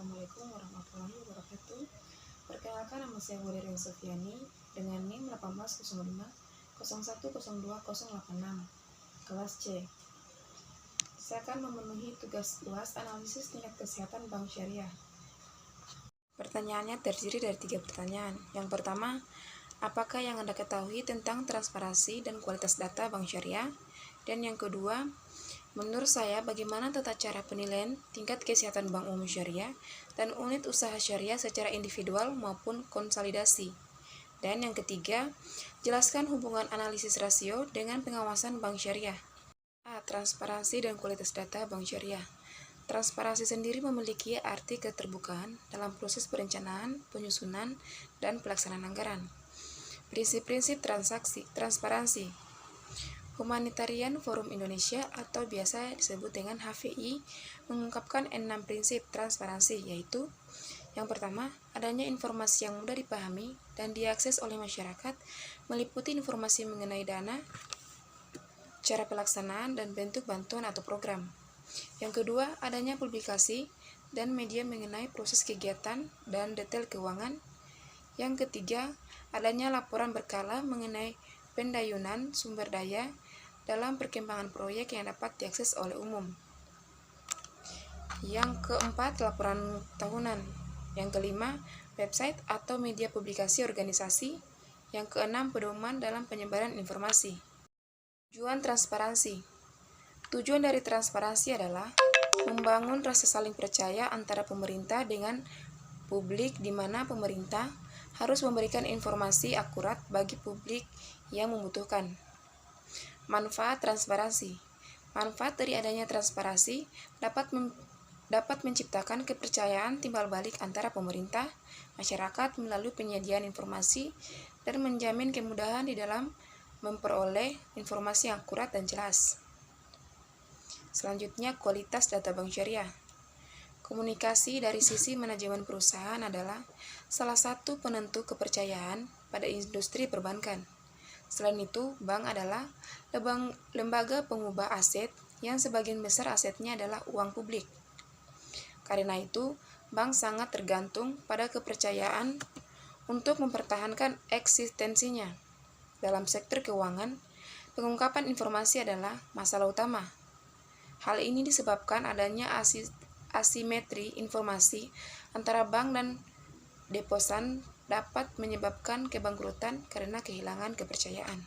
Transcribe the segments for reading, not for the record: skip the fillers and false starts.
Assalamualaikum warahmatullahi wabarakatuh. Perkenalkan, nama saya Wulirin Sofiani dengan NIM 1805 kelas C. Saya akan memenuhi tugas UAS analisis tingkat kesehatan bank syariah. Pertanyaannya terdiri dari 3 pertanyaan. Yang pertama, apakah yang Anda ketahui tentang transparansi dan kualitas data bank syariah? Dan yang kedua, menurut saya, bagaimana tata cara penilaian tingkat kesehatan bank umum syariah dan unit usaha syariah secara individual maupun konsolidasi? Dan yang ketiga, jelaskan hubungan analisis rasio dengan pengawasan bank syariah. A. Transparansi dan kualitas data bank syariah. Transparansi sendiri memiliki arti keterbukaan dalam proses perencanaan, penyusunan, dan pelaksanaan anggaran. Prinsip-prinsip transparansi. Humanitarian Forum Indonesia atau biasa disebut dengan HFI mengungkapkan 6 prinsip transparansi, yaitu yang pertama, adanya informasi yang mudah dipahami dan diakses oleh masyarakat, meliputi informasi mengenai dana, cara pelaksanaan, dan bentuk bantuan atau program. Yang kedua, adanya publikasi dan media mengenai proses kegiatan dan detail keuangan. Yang ketiga, adanya laporan berkala mengenai pendayunan sumber daya dalam perkembangan proyek yang dapat diakses oleh umum. Yang keempat, laporan tahunan. Yang kelima, website atau media publikasi organisasi. Yang keenam, pedoman dalam penyebaran informasi. Tujuan transparansi. Tujuan dari transparansi adalah membangun rasa saling percaya antara pemerintah dengan publik, di mana pemerintah harus memberikan informasi akurat bagi publik yang membutuhkan. Manfaat transparansi. Manfaat dari adanya transparansi dapat menciptakan kepercayaan timbal balik antara pemerintah, masyarakat melalui penyediaan informasi dan menjamin kemudahan di dalam memperoleh informasi yang akurat dan jelas. Selanjutnya, kualitas data bank syariah. Komunikasi dari sisi manajemen perusahaan adalah salah satu penentu kepercayaan pada industri perbankan. Selain itu, bank adalah lembaga pengubah aset yang sebagian besar asetnya adalah uang publik. Karena itu, bank sangat tergantung pada kepercayaan untuk mempertahankan eksistensinya. Dalam sektor keuangan, pengungkapan informasi adalah masalah utama. Hal ini disebabkan adanya asimetri informasi antara bank dan deposan dapat menyebabkan kebangkrutan karena kehilangan kepercayaan.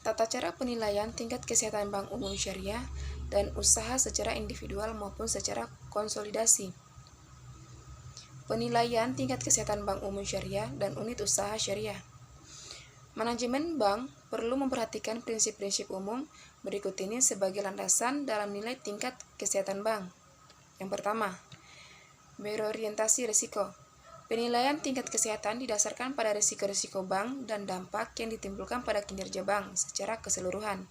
Tata cara penilaian tingkat kesehatan bank umum syariah dan usaha secara individual maupun secara konsolidasi. Penilaian tingkat kesehatan bank umum syariah dan unit usaha syariah. Manajemen bank perlu memperhatikan prinsip-prinsip umum berikut ini sebagai landasan dalam nilai tingkat kesehatan bank. Yang pertama, berorientasi risiko. Penilaian tingkat kesehatan didasarkan pada risiko-risiko bank dan dampak yang ditimbulkan pada kinerja bank secara keseluruhan.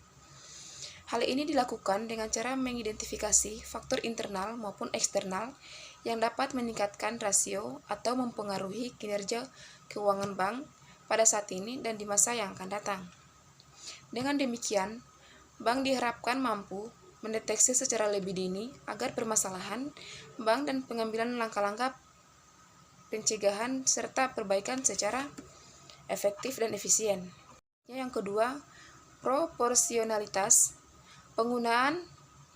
Hal ini dilakukan dengan cara mengidentifikasi faktor internal maupun eksternal yang dapat meningkatkan rasio atau mempengaruhi kinerja keuangan bank pada saat ini dan di masa yang akan datang. Dengan demikian, bank diharapkan mampu mendeteksi secara lebih dini agar permasalahan bank dan pengambilan langkah-langkah pencegahan serta perbaikan secara efektif dan efisien. Yang kedua, proporsionalitas. Penggunaan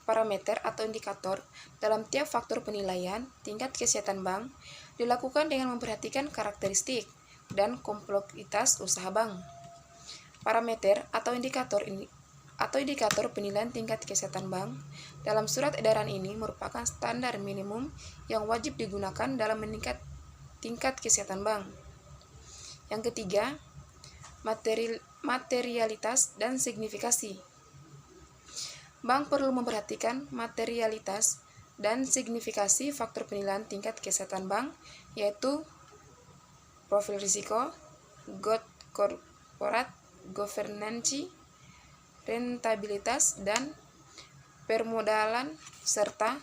parameter atau indikator dalam tiap faktor penilaian tingkat kesehatan bank dilakukan dengan memperhatikan karakteristik dan kompleksitas usaha bank. Parameter atau indikator penilaian tingkat kesehatan bank dalam surat edaran ini merupakan standar minimum yang wajib digunakan dalam meningkat tingkat kesehatan bank. Yang ketiga, materialitas dan signifikasi. Bank perlu memperhatikan materialitas dan signifikasi faktor penilaian tingkat kesehatan bank, yaitu profil risiko, corporate governance, rentabilitas, dan permodalan, serta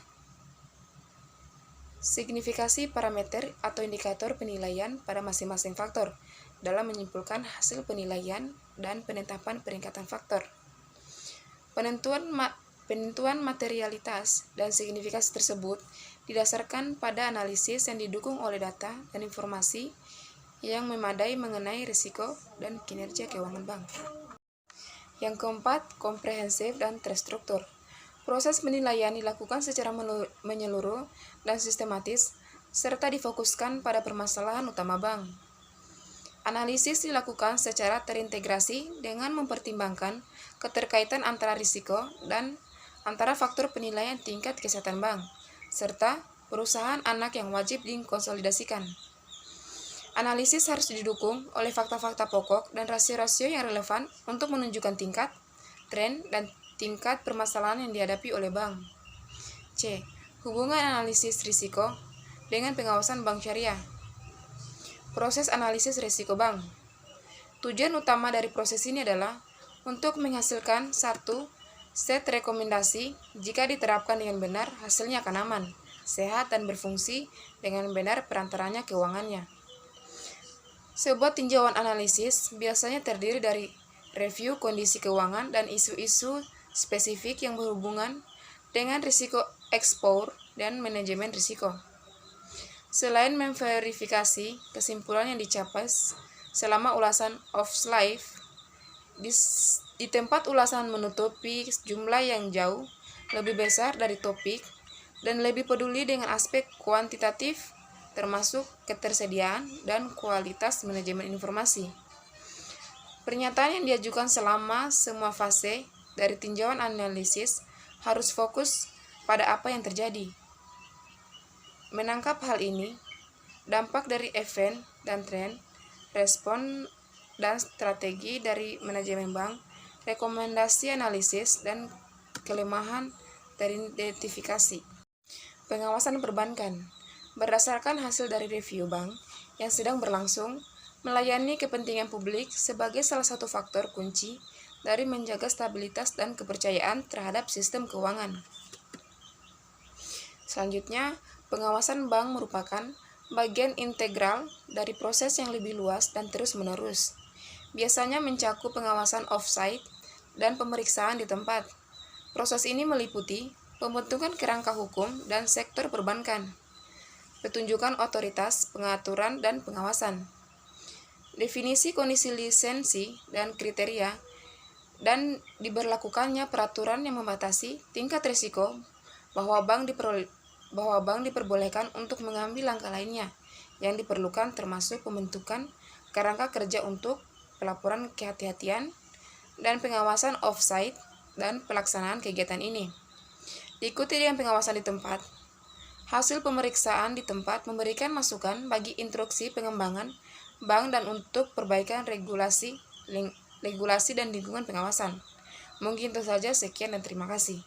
signifikasi parameter atau indikator penilaian pada masing-masing faktor dalam menyimpulkan hasil penilaian dan penetapan peringkatan faktor. Penentuan materialitas dan signifikasi tersebut didasarkan pada analisis yang didukung oleh data dan informasi yang memadai mengenai risiko dan kinerja keuangan bank. Yang keempat, komprehensif dan terstruktur. Proses penilaian dilakukan secara menyeluruh dan sistematis, serta difokuskan pada permasalahan utama bank. Analisis dilakukan secara terintegrasi dengan mempertimbangkan keterkaitan antara risiko dan antara faktor penilaian tingkat kesehatan bank, serta perusahaan anak yang wajib dikonsolidasikan. Analisis harus didukung oleh fakta-fakta pokok dan rasio-rasio yang relevan untuk menunjukkan tingkat, tren, dan tingkat permasalahan yang dihadapi oleh bank. C. Hubungan analisis risiko dengan pengawasan bank syariah. Proses analisis risiko bank. Tujuan utama dari proses ini adalah untuk menghasilkan satu set rekomendasi. Jika diterapkan dengan benar, hasilnya akan aman, sehat, dan berfungsi dengan benar perantaranya keuangannya. Sebuah tinjauan analisis biasanya terdiri dari review kondisi keuangan dan isu-isu spesifik yang berhubungan dengan risiko ekspor dan manajemen risiko. Selain memverifikasi kesimpulan yang dicapai selama ulasan off-live, di tempat ulasan menutupi jumlah yang jauh lebih besar dari topik dan lebih peduli dengan aspek kuantitatif termasuk ketersediaan dan kualitas manajemen informasi. Pernyataan yang diajukan selama semua fase dari tinjauan analisis harus fokus pada apa yang terjadi. Menangkap hal ini, dampak dari event dan tren, respon dan strategi dari manajemen bank, rekomendasi analisis, dan kelemahan teridentifikasi. Pengawasan perbankan. Berdasarkan hasil dari review bank yang sedang berlangsung, melayani kepentingan publik sebagai salah satu faktor kunci dari menjaga stabilitas dan kepercayaan terhadap sistem keuangan. Selanjutnya, pengawasan bank merupakan bagian integral dari proses yang lebih luas dan terus-menerus. Biasanya mencakup pengawasan off-site dan pemeriksaan di tempat. Proses ini meliputi pembentukan kerangka hukum dan sektor perbankan, petunjukan otoritas, pengaturan, dan pengawasan, definisi kondisi lisensi dan kriteria, dan diberlakukannya peraturan yang membatasi tingkat risiko bahwa bank diperbolehkan untuk mengambil langkah lainnya yang diperlukan, termasuk pembentukan kerangka kerja untuk pelaporan kehati-hatian dan pengawasan off-site dan pelaksanaan kegiatan ini. Diikuti dengan pengawasan di tempat. Hasil pemeriksaan di tempat memberikan masukan bagi instruksi pengembangan bank dan untuk perbaikan regulasi dan lingkungan pengawasan. Mungkin itu saja, sekian dan terima kasih.